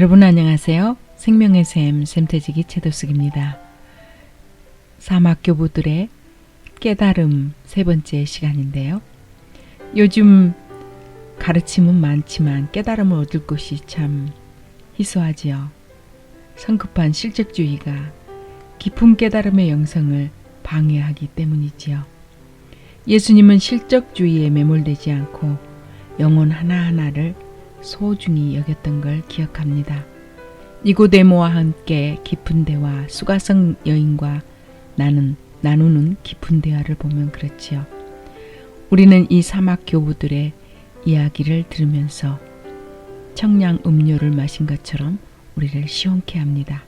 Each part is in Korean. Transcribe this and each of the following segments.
여러분 안녕하세요. 생명의 샘 샘태지기 채도숙입니다. 사막교부들의 깨달음 세 번째 시간인데요. 요즘 가르침은 많지만 깨달음을 얻을 것이 참 희소하지요. 성급한 실적주의가 깊은 깨달음의 영성을 방해하기 때문이지요. 예수님은 실적주의에 매몰되지 않고 영혼 하나하나를 소중히 여겼던 걸 기억합니다. 니고데모와 함께 깊은 대화, 수가성 여인과 나누는 깊은 대화를 보면 그렇지요. 우리는 이 사막 교부들의 이야기를 들으면서 청량 음료를 마신 것처럼 우리를 시원케 합니다.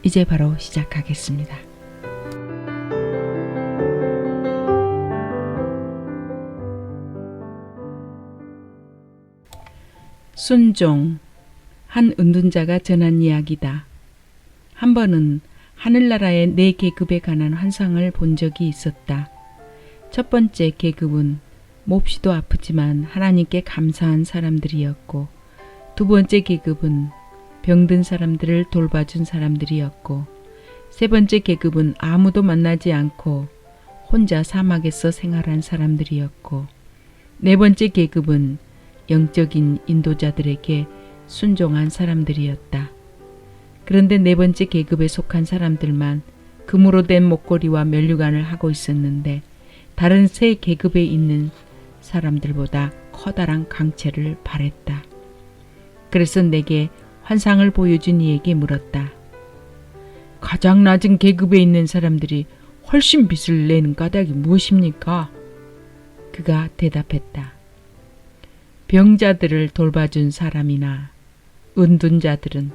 이제 바로 시작하겠습니다. 순종, 한 은둔자가 전한 이야기다. 한 번은 하늘나라의 네 계급에 관한 환상을 본 적이 있었다. 첫 번째 계급은 몹시도 아프지만 하나님께 감사한 사람들이었고, 두 번째 계급은 병든 사람들을 돌봐준 사람들이었고, 세 번째 계급은 아무도 만나지 않고 혼자 사막에서 생활한 사람들이었고, 네 번째 계급은 영적인 인도자들에게 순종한 사람들이었다. 그런데 네 번째 계급에 속한 사람들만 금으로 된 목걸이와 면류관을 하고 있었는데 다른 세 계급에 있는 사람들보다 커다란 강체를 발했다. 그래서 내게 환상을 보여준 이에게 물었다. 가장 낮은 계급에 있는 사람들이 훨씬 빚을 내는 까닭이 무엇입니까? 그가 대답했다. 병자들을 돌봐준 사람이나 은둔자들은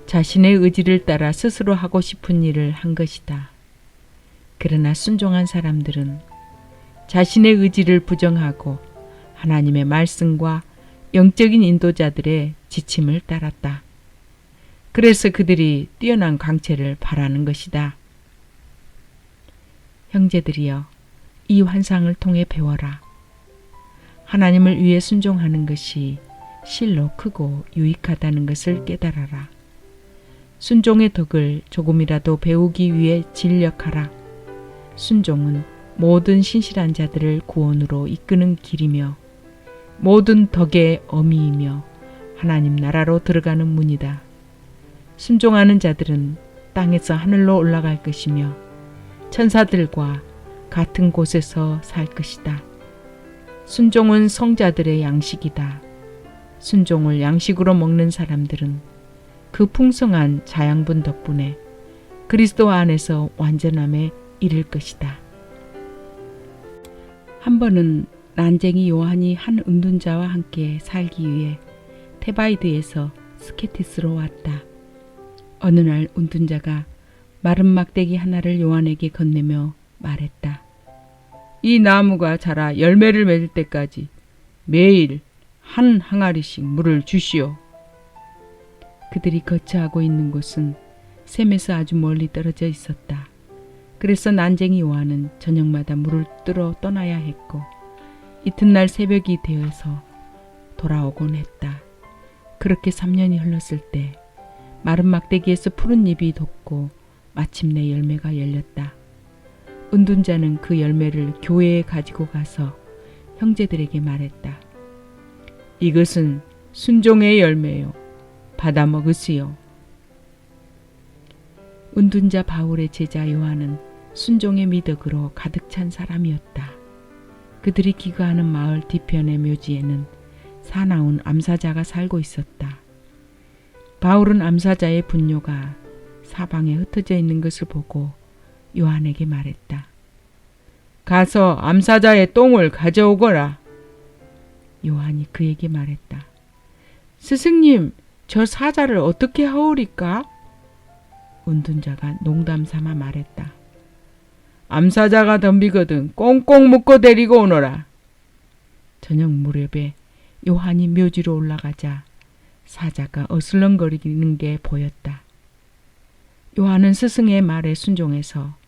자신의 의지를 따라 스스로 하고 싶은 일을 한 것이다. 그러나 순종한 사람들은 자신의 의지를 부정하고 하나님의 말씀과 영적인 인도자들의 지침을 따랐다. 그래서 그들이 뛰어난 강체를 바라는 것이다. 형제들이여, 이 환상을 통해 배워라. 하나님을 위해 순종하는 것이 실로 크고 유익하다는 것을 깨달아라. 순종의 덕을 조금이라도 배우기 위해 진력하라. 순종은 모든 신실한 자들을 구원으로 이끄는 길이며 모든 덕의 어미이며 하나님 나라로 들어가는 문이다. 순종하는 자들은 땅에서 하늘로 올라갈 것이며 천사들과 같은 곳에서 살 것이다. 순종은 성자들의 양식이다. 순종을 양식으로 먹는 사람들은 그 풍성한 자양분 덕분에 그리스도 안에서 완전함에 이를 것이다. 한 번은 난쟁이 요한이 한 은둔자와 함께 살기 위해 테바이드에서 스케티스로 왔다. 어느 날 은둔자가 마른 막대기 하나를 요한에게 건네며 말했다. 이 나무가 자라 열매를 맺을 때까지 매일 한 항아리씩 물을 주시오. 그들이 거처하고 있는 곳은 샘에서 아주 멀리 떨어져 있었다. 그래서 난쟁이 요한은 저녁마다 물을 뜨러 떠나야 했고 이튿날 새벽이 되어서 돌아오곤 했다. 그렇게 3년이 흘렀을 때 마른 막대기에서 푸른 잎이 돋고 마침내 열매가 열렸다. 은둔자는 그 열매를 교회에 가지고 가서 형제들에게 말했다. 이것은 순종의 열매요. 받아 먹으시오. 은둔자 바울의 제자 요한은 순종의 미덕으로 가득 찬 사람이었다. 그들이 기거하는 마을 뒤편의 묘지에는 사나운 암사자가 살고 있었다. 바울은 암사자의 분뇨가 사방에 흩어져 있는 것을 보고 요한에게 말했다. 가서 암사자의 똥을 가져오거라. 요한이 그에게 말했다. 스승님, 저 사자를 어떻게 하오리까? 은둔자가 농담 삼아 말했다. 암사자가 덤비거든 꽁꽁 묶고 데리고 오너라. 저녁 무렵에 요한이 묘지로 올라가자 사자가 어슬렁거리는 게 보였다. 요한은 스승의 말에 순종해서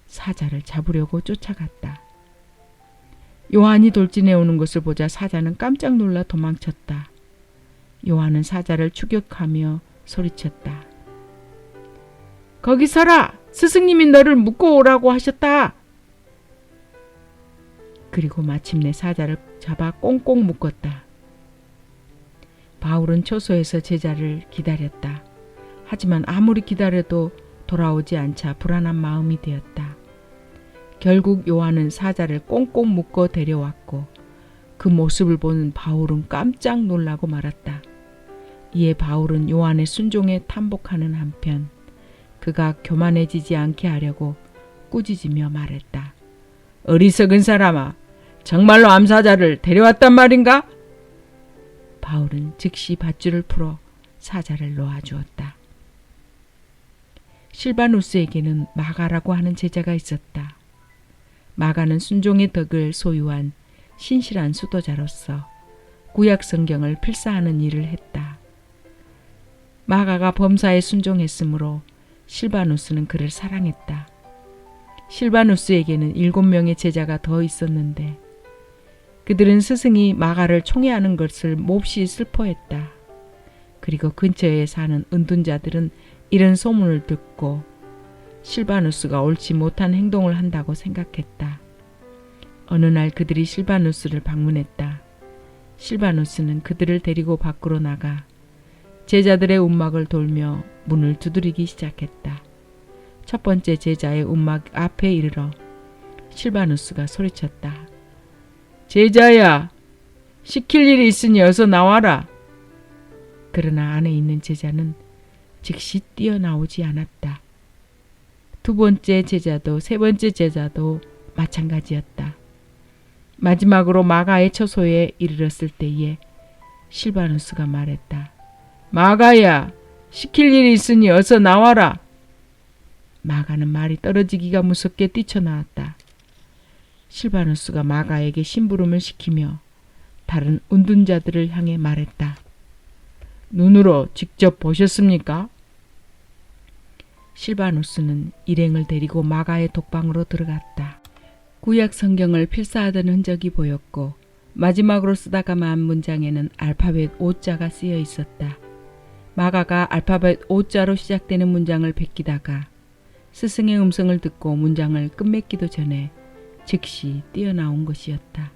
사자를 잡으려고 쫓아갔다. 요한이 돌진해 오는 것을 보자 사자는 깜짝 놀라 도망쳤다. 요한은 사자를 추격하며 소리쳤다. 거기 서라! 스승님이 너를 묶고 오라고 하셨다! 그리고 마침내 사자를 잡아 꽁꽁 묶었다. 바울은 초소에서 제자를 기다렸다. 하지만 아무리 기다려도 돌아오지 않자 불안한 마음이 되었다. 결국 요한은 사자를 꽁꽁 묶어 데려왔고 그 모습을 보는 바울은 깜짝 놀라고 말았다. 이에 바울은 요한의 순종에 탐복하는 한편 그가 교만해지지 않게 하려고 꾸짖으며 말했다. 어리석은 사람아, 정말로 암사자를 데려왔단 말인가? 바울은 즉시 밧줄을 풀어 사자를 놓아주었다. 실바누스에게는 마가라고 하는 제자가 있었다. 마가는 순종의 덕을 소유한 신실한 수도자로서 구약 성경을 필사하는 일을 했다. 마가가 범사에 순종했으므로 실바누스는 그를 사랑했다. 실바누스에게는 7명의 제자가 더 있었는데 그들은 스승이 마가를 총애하는 것을 몹시 슬퍼했다. 그리고 근처에 사는 은둔자들은 이런 소문을 듣고 실바누스가 옳지 못한 행동을 한다고 생각했다. 어느 날 그들이 실바누스를 방문했다. 실바누스는 그들을 데리고 밖으로 나가 제자들의 움막을 돌며 문을 두드리기 시작했다. 첫 번째 제자의 움막 앞에 이르러 실바누스가 소리쳤다. 제자야, 시킬 일이 있으니 어서 나와라. 그러나 안에 있는 제자는 즉시 뛰어나오지 않았다. 두 번째 제자도 세 번째 제자도 마찬가지였다. 마지막으로 마가의 처소에 이르렀을 때에 실바누스가 말했다. 마가야, 시킬 일이 있으니 어서 나와라. 마가는 말이 떨어지기가 무섭게 뛰쳐나왔다. 실바누스가 마가에게 심부름을 시키며 다른 운둔자들을 향해 말했다. 눈으로 직접 보셨습니까? 실바누스는 일행을 데리고 마가의 독방으로 들어갔다. 구약 성경을 필사하던 흔적이 보였고 마지막으로 쓰다가 만 문장에는 알파벳 O자가 쓰여 있었다. 마가가 알파벳 O자로 시작되는 문장을 베끼다가 스승의 음성을 듣고 문장을 끝맺기도 전에 즉시 뛰어나온 것이었다.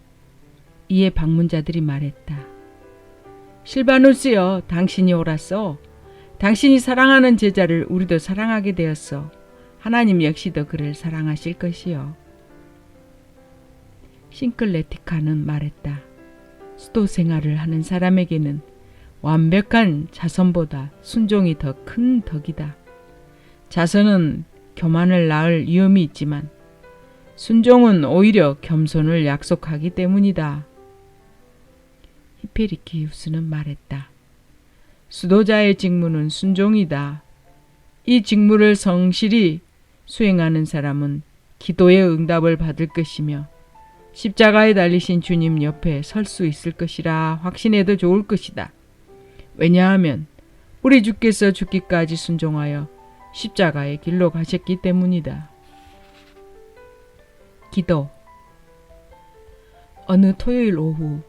이에 방문자들이 말했다. 실바누스여, 당신이 옳았어. 당신이 사랑하는 제자를 우리도 사랑하게 되었어. 하나님 역시도 그를 사랑하실 것이요. 싱클레티카는 말했다. 수도 생활을 하는 사람에게는 완벽한 자선보다 순종이 더 큰 덕이다. 자선은 교만을 낳을 위험이 있지만 순종은 오히려 겸손을 약속하기 때문이다. 히페리키우스는 말했다. 수도자의 직무는 순종이다. 이 직무를 성실히 수행하는 사람은 기도의 응답을 받을 것이며 십자가에 달리신 주님 옆에 설 수 있을 것이라 확신해도 좋을 것이다. 왜냐하면 우리 주께서 죽기까지 순종하여 십자가의 길로 가셨기 때문이다. 기도. 어느 토요일 오후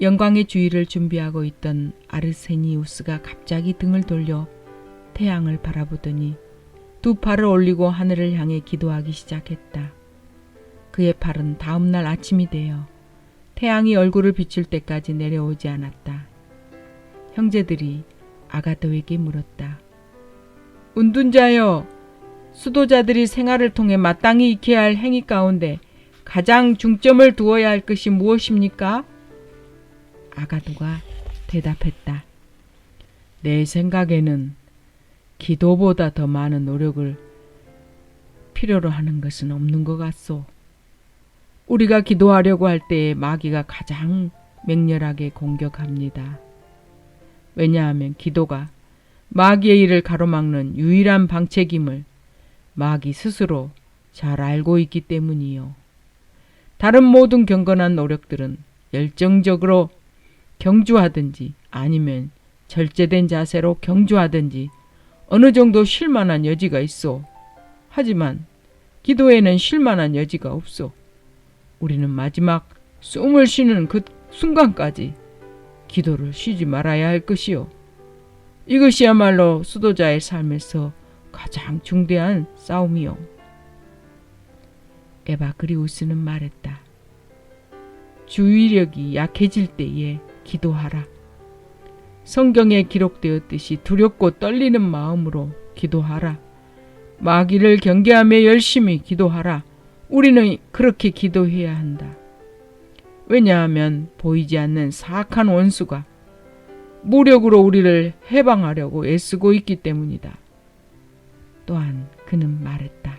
영광의 주일을 준비하고 있던 아르세니우스가 갑자기 등을 돌려 태양을 바라보더니 두 팔을 올리고 하늘을 향해 기도하기 시작했다. 그의 팔은 다음 날 아침이 되어 태양이 얼굴을 비출 때까지 내려오지 않았다. 형제들이 아가도에게 물었다. 운둔자여, 수도자들이 생활을 통해 마땅히 익혀야 할 행위 가운데 가장 중점을 두어야 할 것이 무엇입니까? 아가도가 대답했다. 내 생각에는 기도보다 더 많은 노력을 필요로 하는 것은 없는 것 같소. 우리가 기도하려고 할 때에 마귀가 가장 맹렬하게 공격합니다. 왜냐하면 기도가 마귀의 일을 가로막는 유일한 방책임을 마귀 스스로 잘 알고 있기 때문이요. 다른 모든 경건한 노력들은 열정적으로 경주하든지 아니면 절제된 자세로 경주하든지 어느 정도 쉴만한 여지가 있어. 하지만 기도에는 쉴만한 여지가 없어. 우리는 마지막 숨을 쉬는 그 순간까지 기도를 쉬지 말아야 할 것이요. 이것이야말로 수도자의 삶에서 가장 중대한 싸움이요. 에바그리우스는 말했다. 주의력이 약해질 때에 기도하라. 성경에 기록되었듯이 두렵고 떨리는 마음으로 기도하라. 마귀를 경계하며 열심히 기도하라. 우리는 그렇게 기도해야 한다. 왜냐하면 보이지 않는 사악한 원수가 무력으로 우리를 해방하려고 애쓰고 있기 때문이다. 또한 그는 말했다.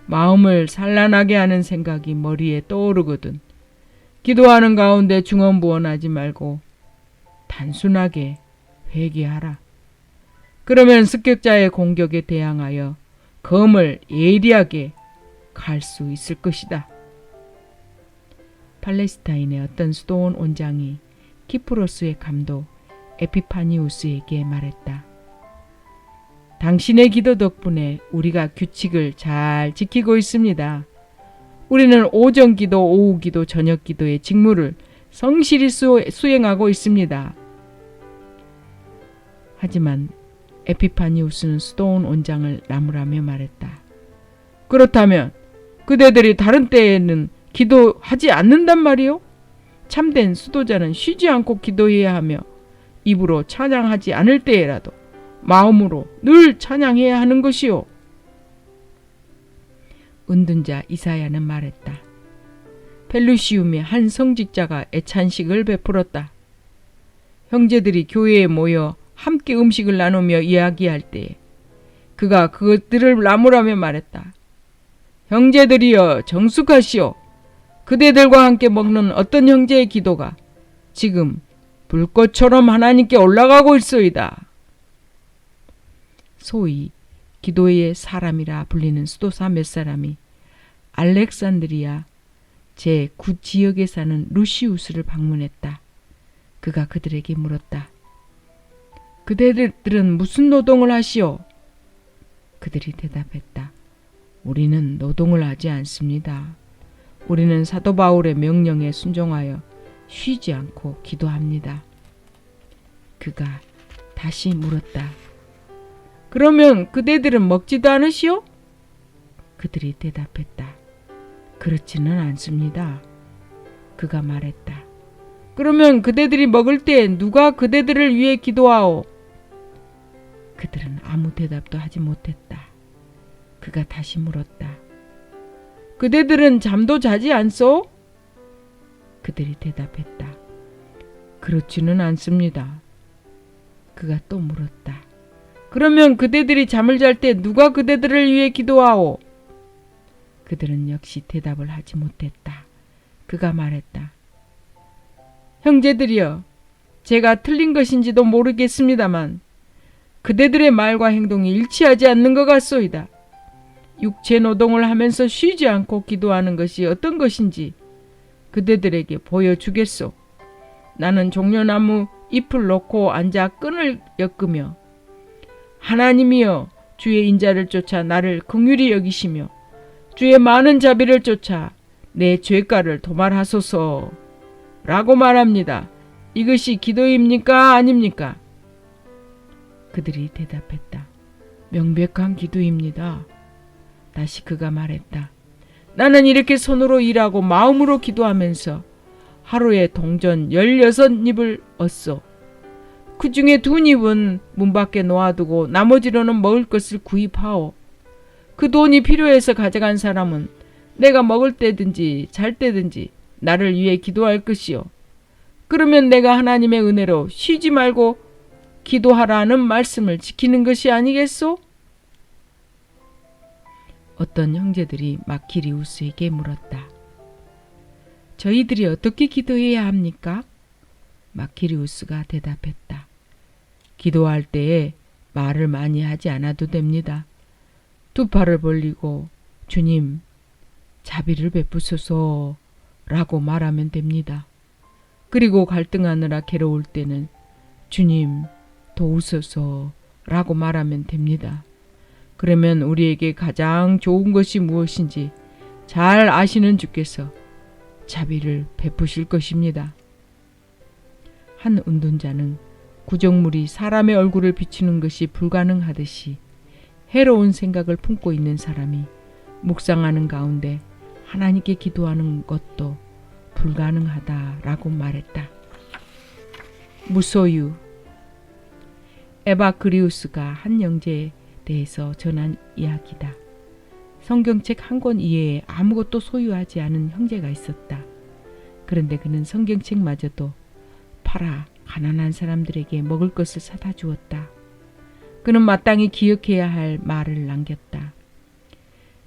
마음을 산란하게 하는 생각이 머리에 떠오르거든 기도하는 가운데 중언부언하지 말고 단순하게 회개하라. 그러면 습격자의 공격에 대항하여 검을 예리하게 갈 수 있을 것이다. 팔레스타인의 어떤 수도원 원장이 키프로스의 감독 에피파니우스에게 말했다. 당신의 기도 덕분에 우리가 규칙을 잘 지키고 있습니다. 우리는 오전 기도, 오후 기도, 저녁 기도의 직무를 성실히 수행하고 있습니다. 하지만 에피파니우스는 수도원 원장을 나무라며 말했다. 그렇다면 그대들이 다른 때에는 기도하지 않는단 말이요? 참된 수도자는 쉬지 않고 기도해야 하며 입으로 찬양하지 않을 때에라도 마음으로 늘 찬양해야 하는 것이요. 은둔자 이사야는 말했다. 펠루시움의 한 성직자가 애찬식을 베풀었다. 형제들이 교회에 모여 함께 음식을 나누며 이야기할 때에 그가 그것들을 나무라며 말했다. 형제들이여 정숙하시오. 그대들과 함께 먹는 어떤 형제의 기도가 지금 불꽃처럼 하나님께 올라가고 있소이다. 소위 기도의 사람이라 불리는 수도사 몇 사람이 알렉산드리아 제9지역에 사는 루시우스를 방문했다. 그가 그들에게 물었다. 그대들은 무슨 노동을 하시오? 그들이 대답했다. 우리는 노동을 하지 않습니다. 우리는 사도 바울의 명령에 순종하여 쉬지 않고 기도합니다. 그가 다시 물었다. 그러면 그대들은 먹지도 않으시오? 그들이 대답했다. 그렇지는 않습니다. 그가 말했다. 그러면 그대들이 먹을 때 누가 그대들을 위해 기도하오? 그들은 아무 대답도 하지 못했다. 그가 다시 물었다. 그대들은 잠도 자지 않소? 그들이 대답했다. 그렇지는 않습니다. 그가 또 물었다. 그러면 그대들이 잠을 잘 때 누가 그대들을 위해 기도하오? 그들은 역시 대답을 하지 못했다. 그가 말했다. 형제들이여, 제가 틀린 것인지도 모르겠습니다만 그대들의 말과 행동이 일치하지 않는 것 같소이다. 육체 노동을 하면서 쉬지 않고 기도하는 것이 어떤 것인지 그대들에게 보여주겠소. 나는 종려나무 잎을 놓고 앉아 끈을 엮으며 하나님이여 주의 인자를 쫓아 나를 긍휼히 여기시며 주의 많은 자비를 쫓아 내 죄가를 도말하소서 라고 말합니다. 이것이 기도입니까? 아닙니까? 그들이 대답했다. 명백한 기도입니다. 다시 그가 말했다. 나는 이렇게 손으로 일하고 마음으로 기도하면서 하루에 동전 16입을 얻소. 그 중에 2입은 문 밖에 놓아두고 나머지로는 먹을 것을 구입하오. 그 돈이 필요해서 가져간 사람은 내가 먹을 때든지 잘 때든지 나를 위해 기도할 것이요. 그러면 내가 하나님의 은혜로 쉬지 말고 기도하라는 말씀을 지키는 것이 아니겠소? 어떤 형제들이 마키리우스에게 물었다. 저희들이 어떻게 기도해야 합니까? 마키리우스가 대답했다. 기도할 때에 말을 많이 하지 않아도 됩니다. 2 팔을 벌리고 주님 자비를 베푸소서 라고 말하면 됩니다. 그리고 갈등하느라 괴로울 때는 주님 도우소서 라고 말하면 됩니다. 그러면 우리에게 가장 좋은 것이 무엇인지 잘 아시는 주께서 자비를 베푸실 것입니다. 한 운둔자는 구정물이 사람의 얼굴을 비추는 것이 불가능하듯이 해로운 생각을 품고 있는 사람이 묵상하는 가운데 하나님께 기도하는 것도 불가능하다라고 말했다. 무소유. 에바그리우스가 한 형제에 대해서 전한 이야기다. 성경책 한 권 이외에 아무것도 소유하지 않은 형제가 있었다. 그런데 그는 성경책마저도 팔아 가난한 사람들에게 먹을 것을 사다 주었다. 그는 마땅히 기억해야 할 말을 남겼다.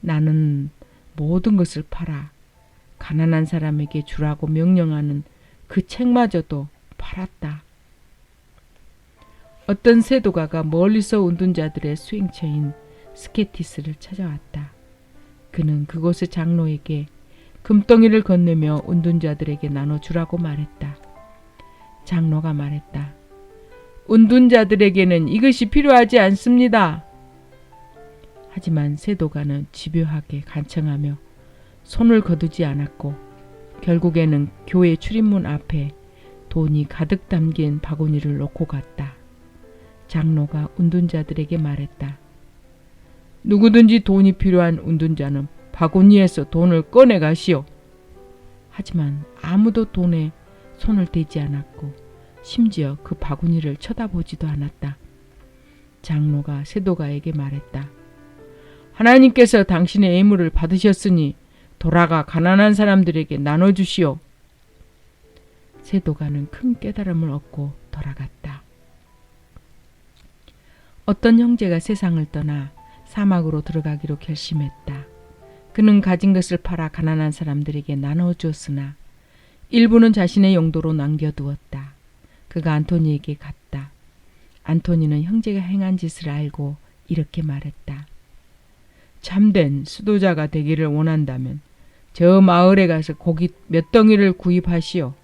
나는 모든 것을 팔아 가난한 사람에게 주라고 명령하는 그 책마저도 팔았다. 어떤 세도가가 멀리서 운둔자들의 수행처인 스케티스를 찾아왔다. 그는 그곳의 장로에게 금덩이를 건네며 운둔자들에게 나눠주라고 말했다. 장로가 말했다. 운둔자들에게는 이것이 필요하지 않습니다. 하지만 세도가는 집요하게 간청하며 손을 거두지 않았고 결국에는 교회 출입문 앞에 돈이 가득 담긴 바구니를 놓고 갔다. 장로가 운둔자들에게 말했다. 누구든지 돈이 필요한 운둔자는 바구니에서 돈을 꺼내 가시오. 하지만 아무도 돈에 손을 대지 않았고 심지어 그 바구니를 쳐다보지도 않았다. 장로가 세도가에게 말했다. 하나님께서 당신의 예물을 받으셨으니 돌아가 가난한 사람들에게 나눠주시오. 세도가는 큰 깨달음을 얻고 돌아갔다. 어떤 형제가 세상을 떠나 사막으로 들어가기로 결심했다. 그는 가진 것을 팔아 가난한 사람들에게 나눠주었으나 일부는 자신의 용도로 남겨두었다. 그가 안토니에게 갔다. 안토니는 형제가 행한 짓을 알고 이렇게 말했다. 참된 수도자가 되기를 원한다면 저 마을에 가서 고기 몇 덩이를 구입하시오.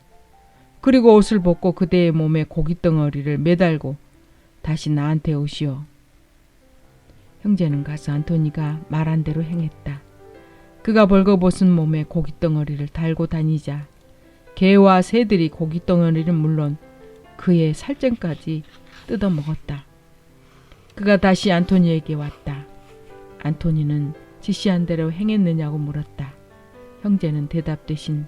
그리고 옷을 벗고 그대의 몸에 고깃덩어리를 매달고 다시 나한테 오시오. 형제는 가서 안토니가 말한 대로 행했다. 그가 벌거벗은 몸에 고깃덩어리를 달고 다니자 개와 새들이 고깃덩어리는 물론 그의 살점까지 뜯어먹었다. 그가 다시 안토니에게 왔다. 안토니는 지시한 대로 행했느냐고 물었다. 형제는 대답 대신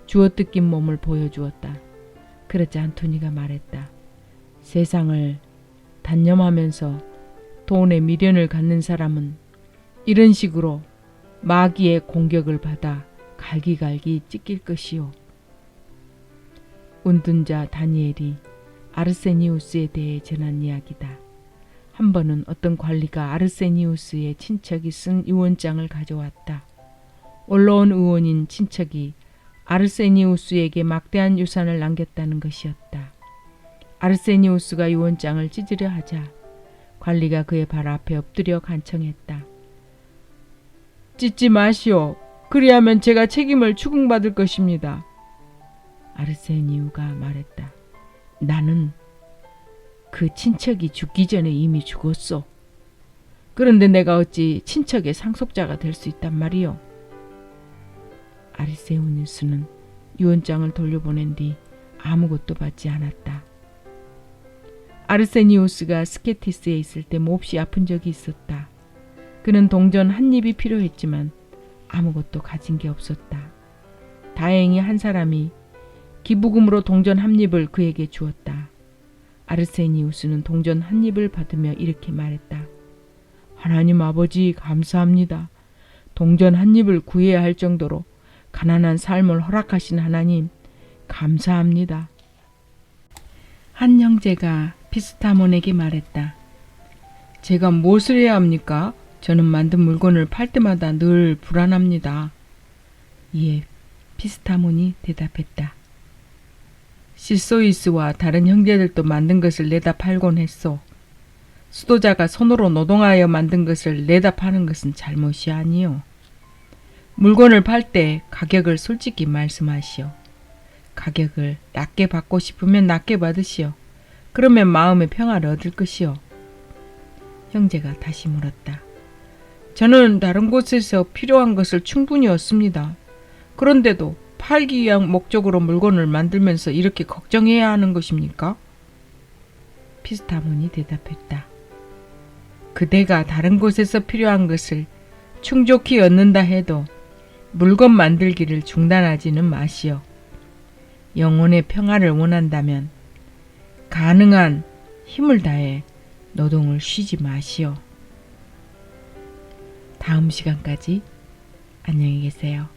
주워뜯긴 몸을 보여주었다. 그러자 안토니가 말했다. 세상을 단념하면서 돈에 미련을 갖는 사람은 이런 식으로 마귀의 공격을 받아 갈기갈기 찢길 것이요. 운둔자 다니엘이 아르세니우스에 대해 전한 이야기다. 한 번은 어떤 관리가 아르세니우스의 친척이 쓴 유언장을 가져왔다. 올라온 의원인 친척이 아르세니우스에게 막대한 유산을 남겼다는 것이었다. 아르세니우스가 유언장을 찢으려 하자 관리가 그의 발 앞에 엎드려 간청했다. 찢지 마시오. 그리하면 제가 책임을 추궁받을 것입니다. 아르세니우가 말했다. 나는 그 친척이 죽기 전에 이미 죽었소. 그런데 내가 어찌 친척의 상속자가 될 수 있단 말이오. 아르세니우스는 유언장을 돌려보낸 뒤 아무것도 받지 않았다. 아르세니우스가 스케티스에 있을 때 몹시 아픈 적이 있었다. 그는 동전 한 입이 필요했지만 아무것도 가진 게 없었다. 다행히 한 사람이 기부금으로 동전 한 입을 그에게 주었다. 아르세니우스는 동전 한 입을 받으며 이렇게 말했다. 하나님 아버지 감사합니다. 동전 한 입을 구해야 할 정도로 가난한 삶을 허락하신 하나님 감사합니다. 한 형제가 피스타몬에게 말했다. 제가 무엇을 해야 합니까? 저는 만든 물건을 팔 때마다 늘 불안합니다. 이에 피스타몬이 대답했다. 실소이스와 다른 형제들도 만든 것을 내다 팔곤 했소. 수도자가 손으로 노동하여 만든 것을 내다 파는 것은 잘못이 아니오. 물건을 팔 때 가격을 솔직히 말씀하시오. 가격을 낮게 받고 싶으면 낮게 받으시오. 그러면 마음의 평화를 얻을 것이오. 형제가 다시 물었다. 저는 다른 곳에서 필요한 것을 충분히 얻습니다. 그런데도 팔기 위한 목적으로 물건을 만들면서 이렇게 걱정해야 하는 것입니까? 피스타몬이 대답했다. 그대가 다른 곳에서 필요한 것을 충족히 얻는다 해도 물건 만들기를 중단하지는 마시오. 영혼의 평화를 원한다면 가능한 힘을 다해 노동을 쉬지 마시오. 다음 시간까지 안녕히 계세요.